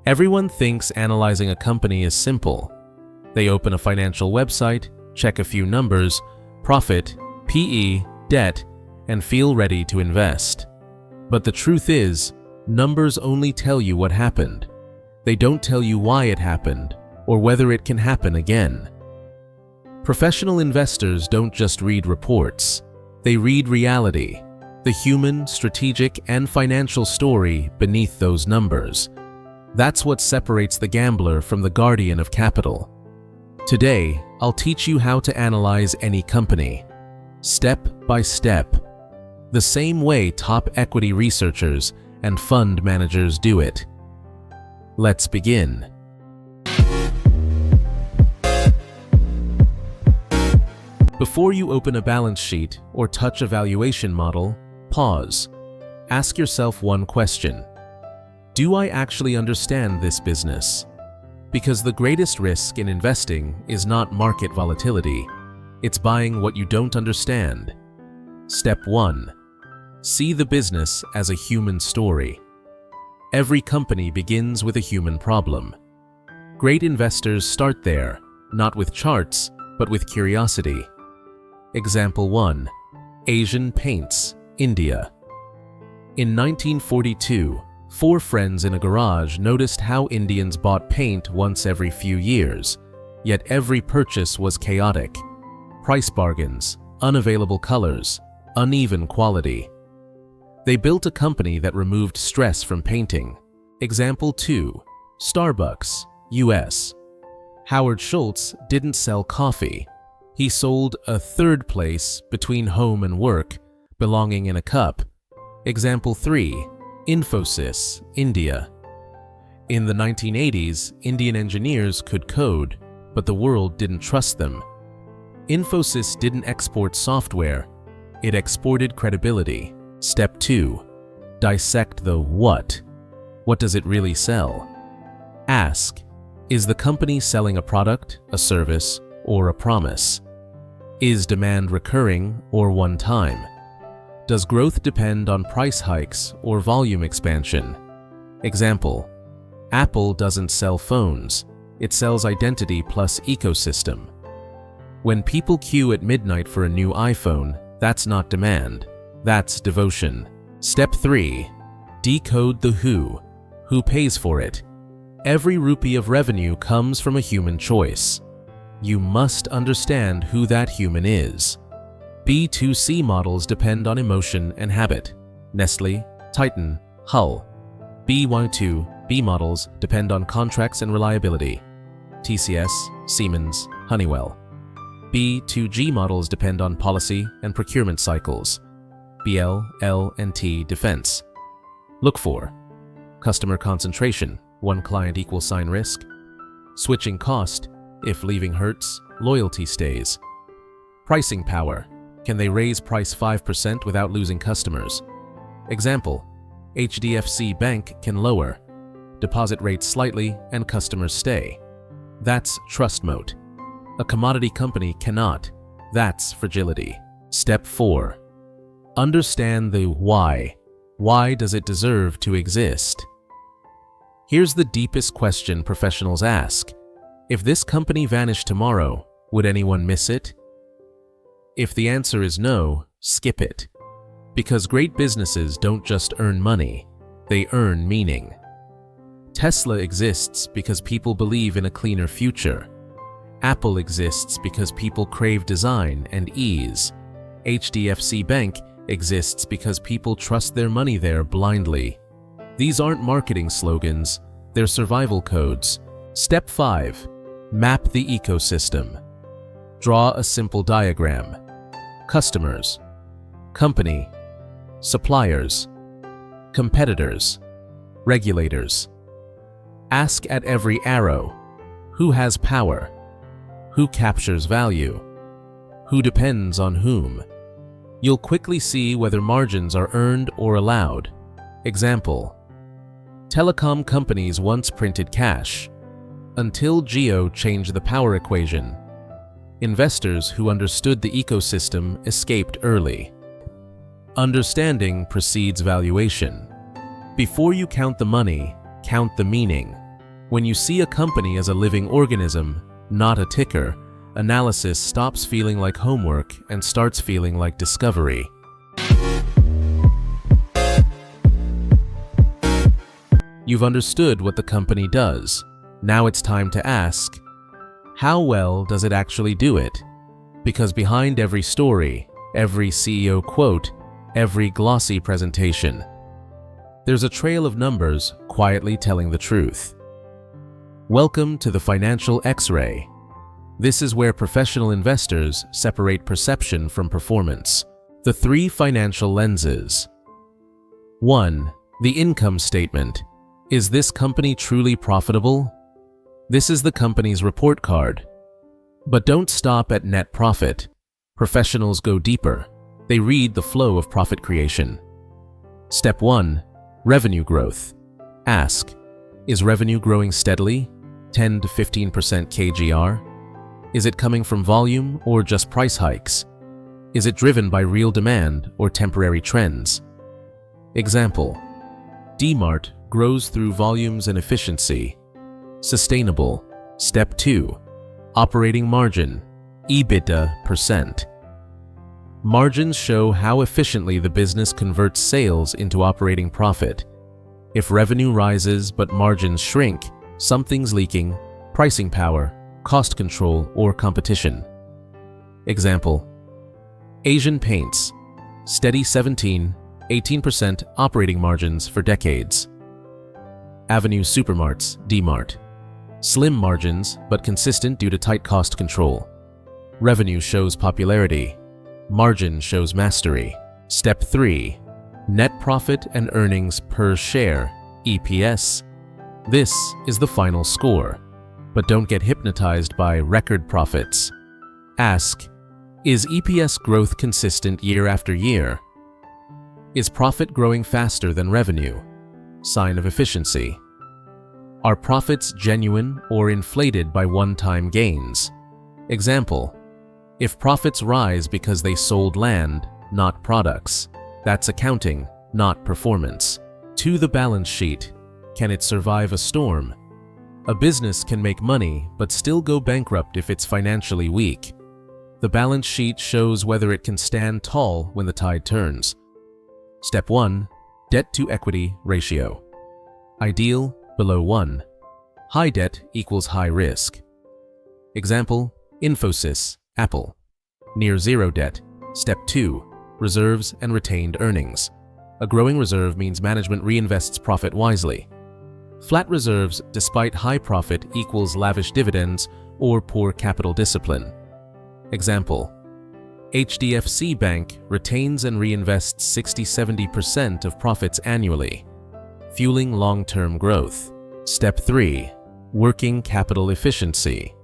Everyone thinks analyzing a company is simple. They open a financial website, check a few numbers, profit, PE, debt, and feel ready to invest. But the truth is, numbers only tell you what happened. They don't tell you why it happened or whether it can happen again. Professional investors don't just read reports. They read reality, the human, strategic, and financial story beneath those numbers. That's what separates the gambler from the guardian of capital. Today, I'll teach you how to analyze any company, step by step, the same way top equity researchers and fund managers do it. Let's begin. Before you open a balance sheet or touch a valuation model, pause. Ask yourself one question. Do I actually understand this business? Because the greatest risk in investing is not market volatility. It's buying what you don't understand. Step 1. See the business as a human story. Every company begins with a human problem. Great investors start there, not with charts, but with curiosity. Example 1. Asian Paints, India. In 1942, 4 friends in a garage noticed how Indians bought paint once every few years, yet every purchase was chaotic. Price bargains, unavailable colors, uneven quality. They built a company that removed stress from painting. Example 2. Starbucks, US. Howard Schultz didn't sell coffee. He sold a third place between home and work, belonging in a cup. Example 3. Infosys, India. In the 1980s, Indian engineers could code, but the world didn't trust them. Infosys didn't export software. It exported credibility. Step 2. Dissect the what. What does it really sell? Ask, is the company selling a product, a service, or a promise? Is demand recurring or one-time? Does growth depend on price hikes or volume expansion? Example, Apple doesn't sell phones. It sells identity plus ecosystem. When people queue at midnight for a new iPhone, that's not demand. That's devotion. Step 3. Decode the who. Who pays for it? Every rupee of revenue comes from a human choice. You must understand who that human is. B2C models depend on emotion and habit. Nestle, Titan, Hull. B1-2B models depend on contracts and reliability. TCS, Siemens, Honeywell. B2G models depend on policy and procurement cycles. BL, L&T Defense. Look for customer concentration, one client equals sign risk. Switching cost, if leaving hurts, loyalty stays. Pricing power, can they raise price 5% without losing customers? Example, HDFC Bank can lower deposit rates slightly and customers stay. That's trust moat. A commodity company cannot. That's fragility. Step 4. Understand the why. Why does it deserve to exist? Here's the deepest question professionals ask. If this company vanished tomorrow, would anyone miss it? If the answer is no, skip it. Because great businesses don't just earn money, they earn meaning. Tesla exists because people believe in a cleaner future. Apple exists because people crave design and ease. HDFC Bank exists because people trust their money there blindly. These aren't marketing slogans, they're survival codes. Step 5. Map the ecosystem. Draw a simple diagram. Customers, company, suppliers, competitors, regulators. Ask at every arrow, who has power? Who captures value? Who depends on whom? You'll quickly see whether margins are earned or allowed. Example, telecom companies once printed cash, until Jio changed the power equation. Investors who understood the ecosystem escaped early. Understanding precedes valuation. Before you count the money, count the meaning. When you see a company as a living organism, not a ticker, analysis stops feeling like homework and starts feeling like discovery. You've understood what the company does. Now it's time to ask, how well does it actually do it? Because behind every story, every CEO quote, every glossy presentation, there's a trail of numbers quietly telling the truth. Welcome to the Financial X-ray. This is where professional investors separate perception from performance. The 3 financial lenses. 1. The income statement. Is this company truly profitable? This is the company's report card. But don't stop at net profit. Professionals go deeper. They read the flow of profit creation. Step 1. Revenue growth. Ask, is revenue growing steadily, 10 to 15% CAGR? Is it coming from volume or just price hikes? Is it driven by real demand or temporary trends? Example, DMart grows through volumes and efficiency. Sustainable. Step 2. Operating margin, EBITDA %. Margins show how efficiently the business converts sales into operating profit. If revenue rises but margins shrink, something's leaking: pricing power, cost control, or competition. Example, Asian Paints, steady 17–18% operating margins for decades. Avenue Supermarts, DMart, slim margins but consistent due to tight cost control. Revenue shows popularity, margin shows mastery. Step 3. Net profit and earnings per share, EPS. This is the final score. But don't get hypnotized by record profits. Ask, is EPS growth consistent year after year? Is profit growing faster than revenue? Sign of efficiency. Are profits genuine or inflated by one-time gains? Example, if profits rise because they sold land, not products, that's accounting, not performance. To the balance sheet. Can it survive a storm? A business can make money but still go bankrupt if it's financially weak. The balance sheet shows whether it can stand tall when the tide turns. Step 1. Debt to equity ratio. Ideal, below 1. High debt equals high risk. Example, Infosys, Apple. Near zero debt. Step 2. Reserves and retained earnings. A growing reserve means management reinvests profit wisely. Flat reserves despite high profit equals lavish dividends or poor capital discipline. Example, HDFC Bank retains and reinvests 60–70% of profits annually, fueling long-term growth. Step 3. Working capital efficiency.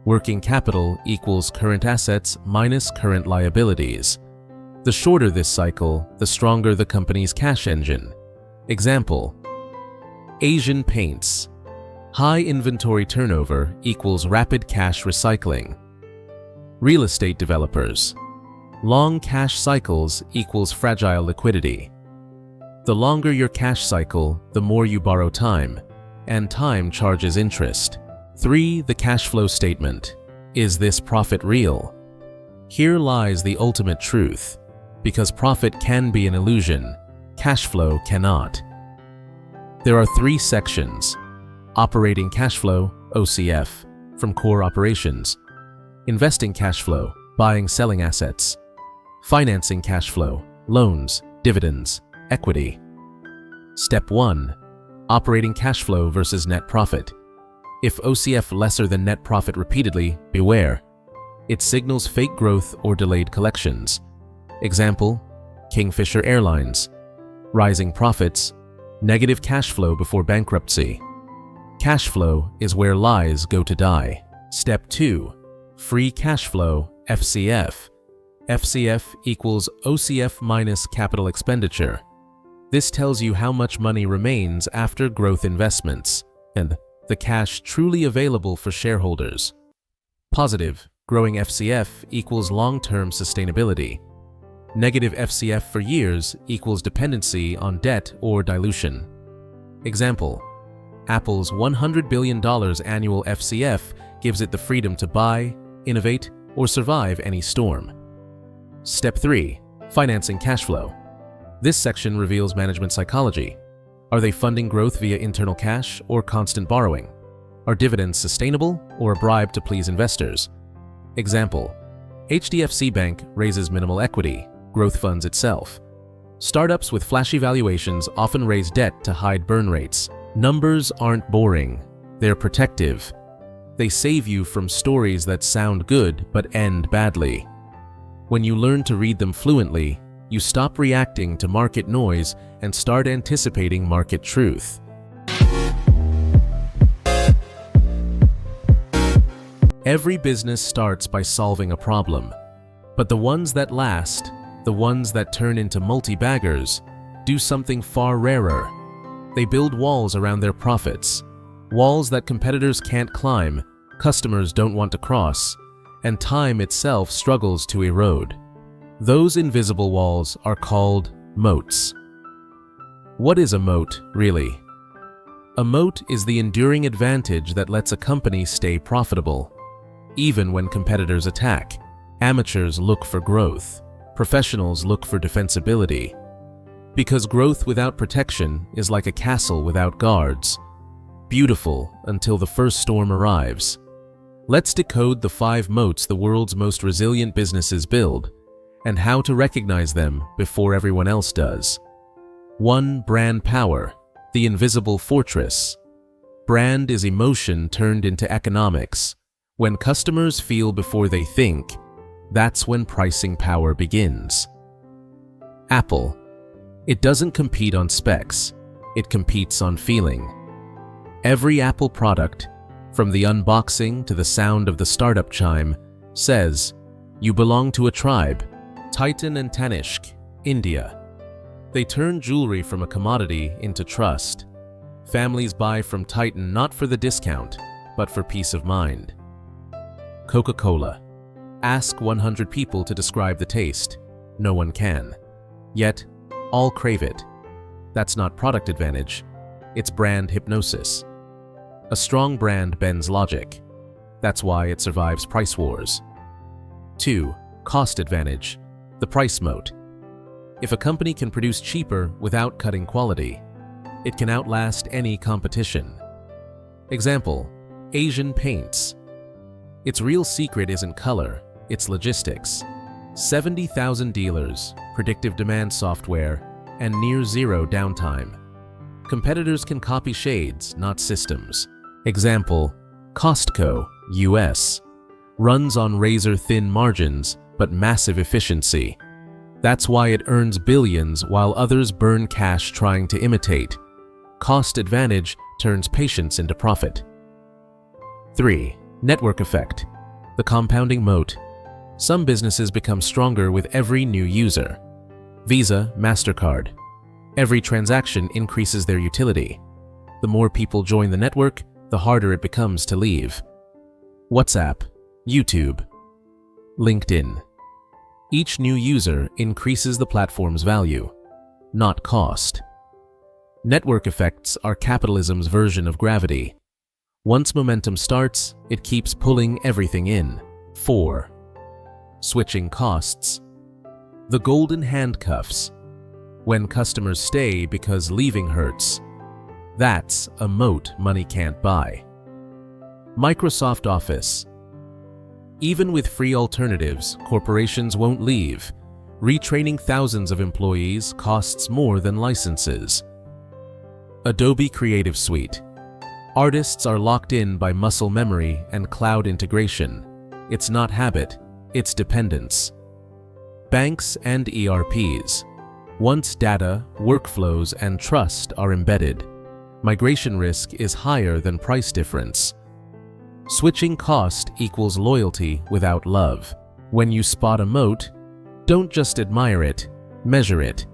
Working capital equals current assets minus current liabilities. The shorter this cycle, the stronger the company's cash engine. Example, Asian Paints. High inventory turnover equals rapid cash recycling. Real estate developers. Long cash cycles equals fragile liquidity. The longer your cash cycle, the more you borrow time, and time charges interest. 3. The cash flow statement. Is this profit real? Here lies the ultimate truth. Because profit can be an illusion, cash flow cannot. There are 3 sections: operating cash flow, OCF, from core operations; investing cash flow, buying selling assets; financing cash flow, loans, dividends, equity. Step 1. Operating cash flow versus net profit. If OCF lesser than net profit repeatedly, beware. It signals fake growth or delayed collections. Example, Kingfisher Airlines. Rising profits, negative cash flow before bankruptcy. Cash flow is where lies go to die. Step 2. Free cash flow, FCF. FCF equals OCF minus capital expenditure. This tells you how much money remains after growth investments and the cash truly available for shareholders. Positive, growing FCF equals long-term sustainability. Negative FCF for years equals dependency on debt or dilution. Example, Apple's $100 billion annual FCF gives it the freedom to buy, innovate, or survive any storm. Step 3. Financing cash flow. This section reveals management psychology. Are they funding growth via internal cash or constant borrowing? Are dividends sustainable or a bribe to please investors? Example: HDFC Bank raises minimal equity, growth funds itself. Startups with flashy valuations often raise debt to hide burn rates. Numbers aren't boring, they're protective. They save you from stories that sound good but end badly. When you learn to read them fluently, you stop reacting to market noise and start anticipating market truth. Every business starts by solving a problem, but the ones that last, the ones that turn into multi-baggers, do something far rarer. They build walls around their profits, walls that competitors can't climb, customers don't want to cross, and time itself struggles to erode. Those invisible walls are called moats. What is a moat, really? A moat is the enduring advantage that lets a company stay profitable. Even when competitors attack, amateurs look for growth, professionals look for defensibility. Because growth without protection is like a castle without guards. Beautiful until the first storm arrives. Let's decode the 5 moats the world's most resilient businesses build, and how to recognize them before everyone else does. 1. Brand power, the invisible fortress. Brand is emotion turned into economics. When customers feel before they think, that's when pricing power begins. Apple. It doesn't compete on specs, it competes on feeling. Every Apple product, from the unboxing to the sound of the startup chime, says, "You belong to a tribe." Titan and Tanishq, India. They turn jewelry from a commodity into trust. Families buy from Titan not for the discount, but for peace of mind. Coca-Cola. Ask 100 people to describe the taste. No one can. Yet, all crave it. That's not product advantage, it's brand hypnosis. A strong brand bends logic. That's why it survives price wars. 2. Cost advantage, the price moat. If a company can produce cheaper without cutting quality, it can outlast any competition. Example: Asian Paints. Its real secret isn't color, it's logistics. 70,000 dealers, predictive demand software, and near zero downtime. Competitors can copy shades, not systems. Example: Costco, US. Runs on razor-thin margins, but massive efficiency. That's why it earns billions while others burn cash trying to imitate. Cost advantage turns patience into profit. 3. Network effect, the compounding moat. Some businesses become stronger with every new user. Visa, MasterCard. Every transaction increases their utility. The more people join the network, the harder it becomes to leave. WhatsApp, YouTube, LinkedIn. Each new user increases the platform's value, not cost. Network effects are capitalism's version of gravity. Once momentum starts, it keeps pulling everything in. 4. Switching costs, the golden handcuffs. When customers stay because leaving hurts, that's a moat money can't buy. Microsoft Office. Even with free alternatives, corporations won't leave. Retraining thousands of employees costs more than licenses. Adobe Creative Suite. Artists are locked in by muscle memory and cloud integration. It's not habit, it's dependence. Banks and ERPs. Once data, workflows, and trust are embedded, migration risk is higher than price difference. Switching cost equals loyalty without love. When you spot a moat, don't just admire it, measure it.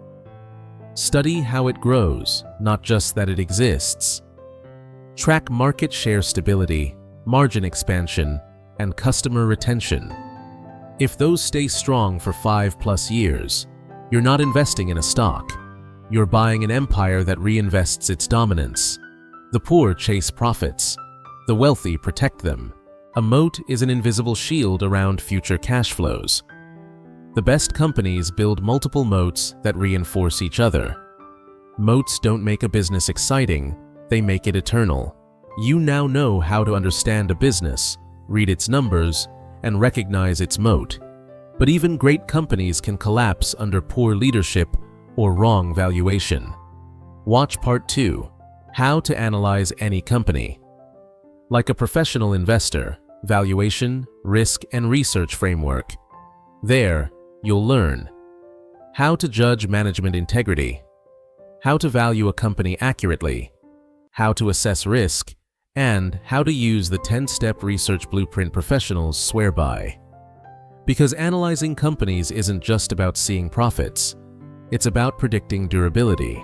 Study how it grows, not just that it exists. Track market share stability, margin expansion, and customer retention. If those stay strong for 5+ years, you're not investing in a stock. You're buying an empire that reinvests its dominance. The poor chase profits. The wealthy protect them. A moat is an invisible shield around future cash flows. The best companies build multiple moats that reinforce each other. Moats don't make a business exciting, they make it eternal. You now know how to understand a business, read its numbers, and recognize its moat. But even great companies can collapse under poor leadership or wrong valuation. Watch Part 2, How to Analyze Any Company. Like a professional investor, valuation, risk, and research framework. There, you'll learn how to judge management integrity, how to value a company accurately, how to assess risk, and how to use the 10-step research blueprint professionals swear by. Because analyzing companies isn't just about seeing profits, it's about predicting durability.